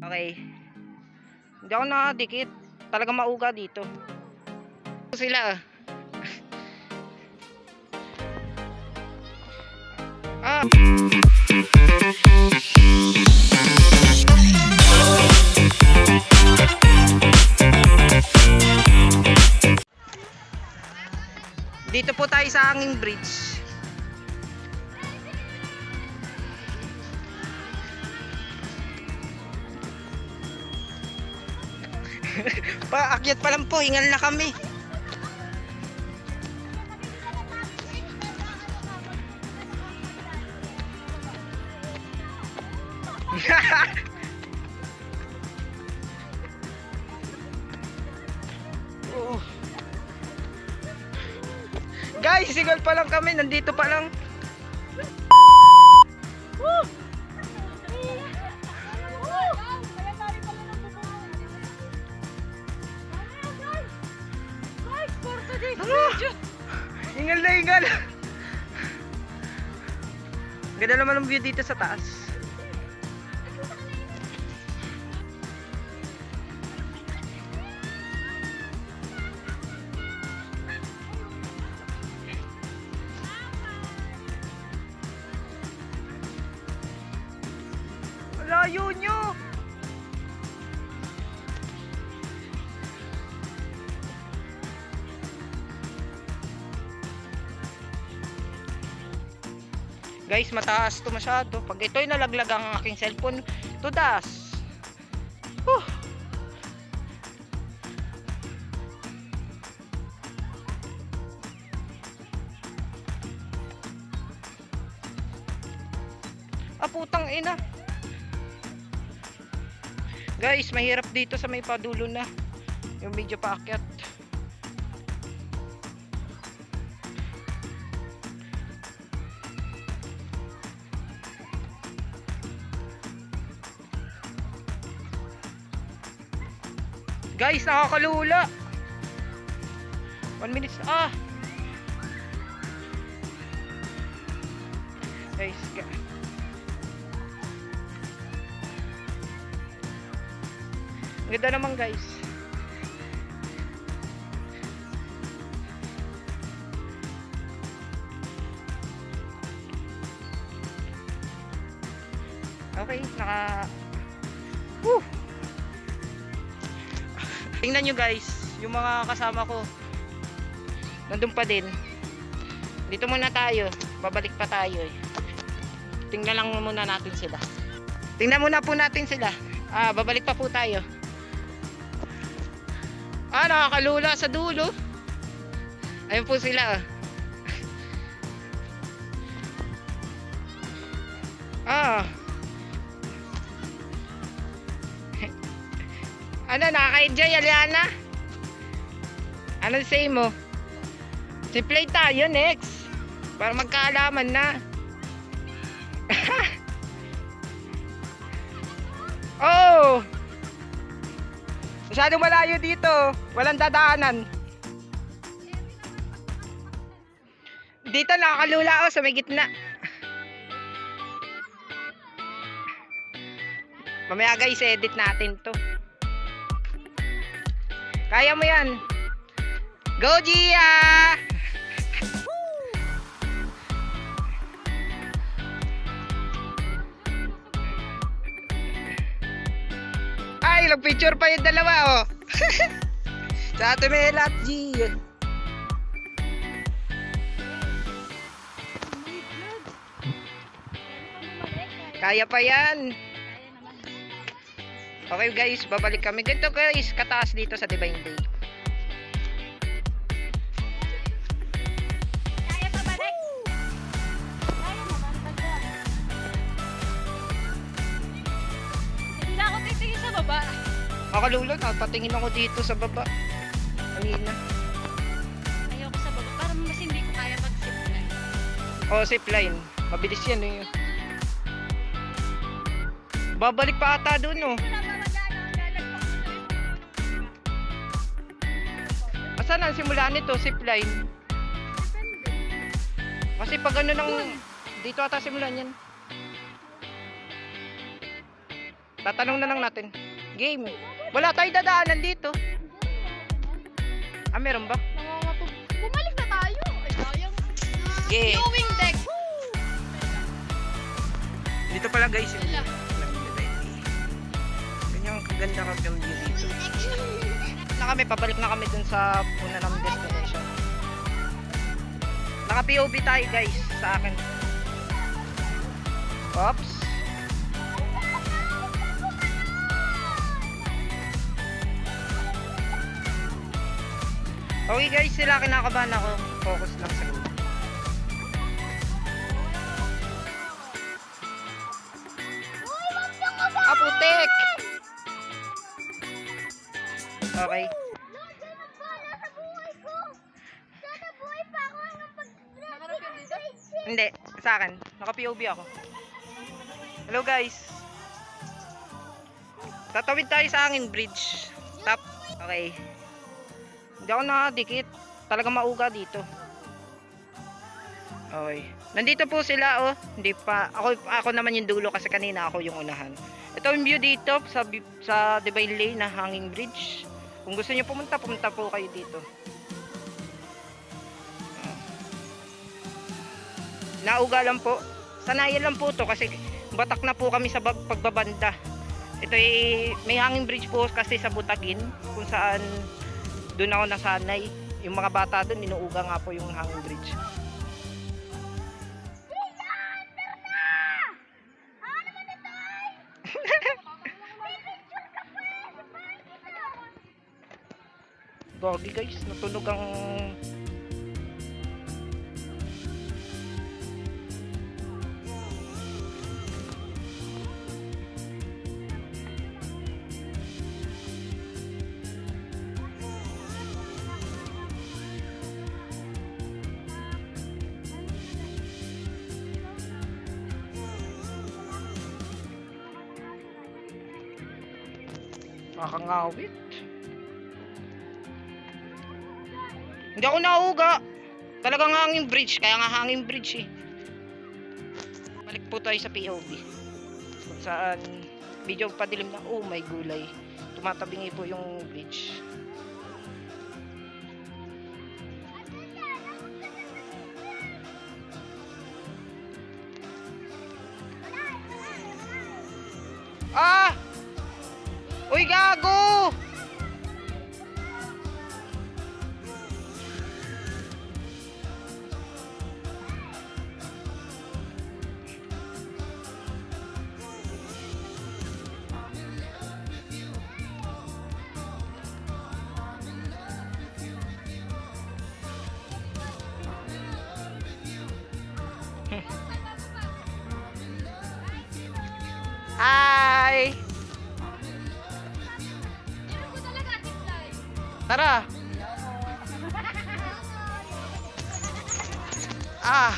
Okay. Hindi ako nakadikit. Talaga mauga dito. Sila. Ah. Dito po tayo sa hanging bridge. Paakyat pa lang po, hingal na kami. Oh. Guys, sigal pa lang kami, nandito pa lang. Hingal na hingal. Ganda naman ang view dito sa taas. Layo nyo. Guys, mataas to masyado. Pag ito'y nalaglag ang aking cellphone, tudas. Putang ina. Guys, mahirap dito sa may padulo na. Yung medyo paakyat. Guys, nakakalula. 1 minute. Guys, ganda naman guys. Okay, tingnan nyo guys, yung mga kasama ko nandun pa din. Dito muna tayo, babalik pa tayo eh. Tingnan lang muna natin sila. Tingnan muna po natin sila. Babalik pa po tayo. Nakakalula sa dulo. Ayun po sila. Ano, nakaka-enjoy, Aliana? Ano say mo? Si-play tayo next. Para magkaalaman na. Oh! Masyadong malayo dito. Walang dadaanan. Dito nakakalula sa may gitna. Mamaya guys, edit natin to. Kaya mo yan. Go Gia! Ay, nag-picture pa yung dalawa, oh. Sa ato may lahat, G. Kaya pa yan. Okay guys, babalik kami. Ganito guys, kataas dito sa Divine Day. Kaya pa balik? Kaya naman, taga. Hindi na ako titingin sa baba. Makalula na, patingin ako dito sa baba. Kanina. Ayoko sa baba, parang mas hindi ko kaya mag-zipline. Zipline. Mabilis yan eh. Babalik pa ata doon, oh. Saan ang simula nito? Zipline. Kasi pag ano nang dito ata simulan yan. Tatanong na lang natin. Game. Wala tayo dadaanan dito. Ah, meron ba? Nangangatog. Bumalik na tayo. Ay, sayang. Yeah. Viewing deck. Dito pala guys yung Wala. Ganyang kaganda ka view dito. Na kami, pabalik na kami dun sa una ng destination. Naka POV tayo guys sa akin. Oops. Okay guys, sila kinakabahan ako. Focus lang sa group. Ah, putek! Okay. Hindi, sa akin. Naka-POV ako. Hello guys. Tatawid tayo sa hanging bridge. Tap. Okay. Hindi ako nakadikit. Talaga mauga dito. Okay. Nandito po sila oh. Hindi pa. Ako naman yung dulo kasi kanina ako yung unahan. Ito yung view dito sa Divine Lane na hanging bridge. Kung gusto niyo pumunta po kayo dito. Nauga lang po. Sanayan lang po to kasi batak na po kami sa pagbabanda. Ito ay may hanging bridge po kasi sa Butagin kung saan doon ako nasanay. Yung mga bata doon inuuga nga po yung hanging bridge. Gogi guys, natunog ang nakakangawit. Hindi ako nauga. Talagang hanging bridge. Kaya nga hanging bridge eh. Balik po tayo sa POV. Kung saan medyo padilim na. Oh may gulay. Tumatabingi po yung bridge. Ah! Uy gago! Hi! Tara! Ah!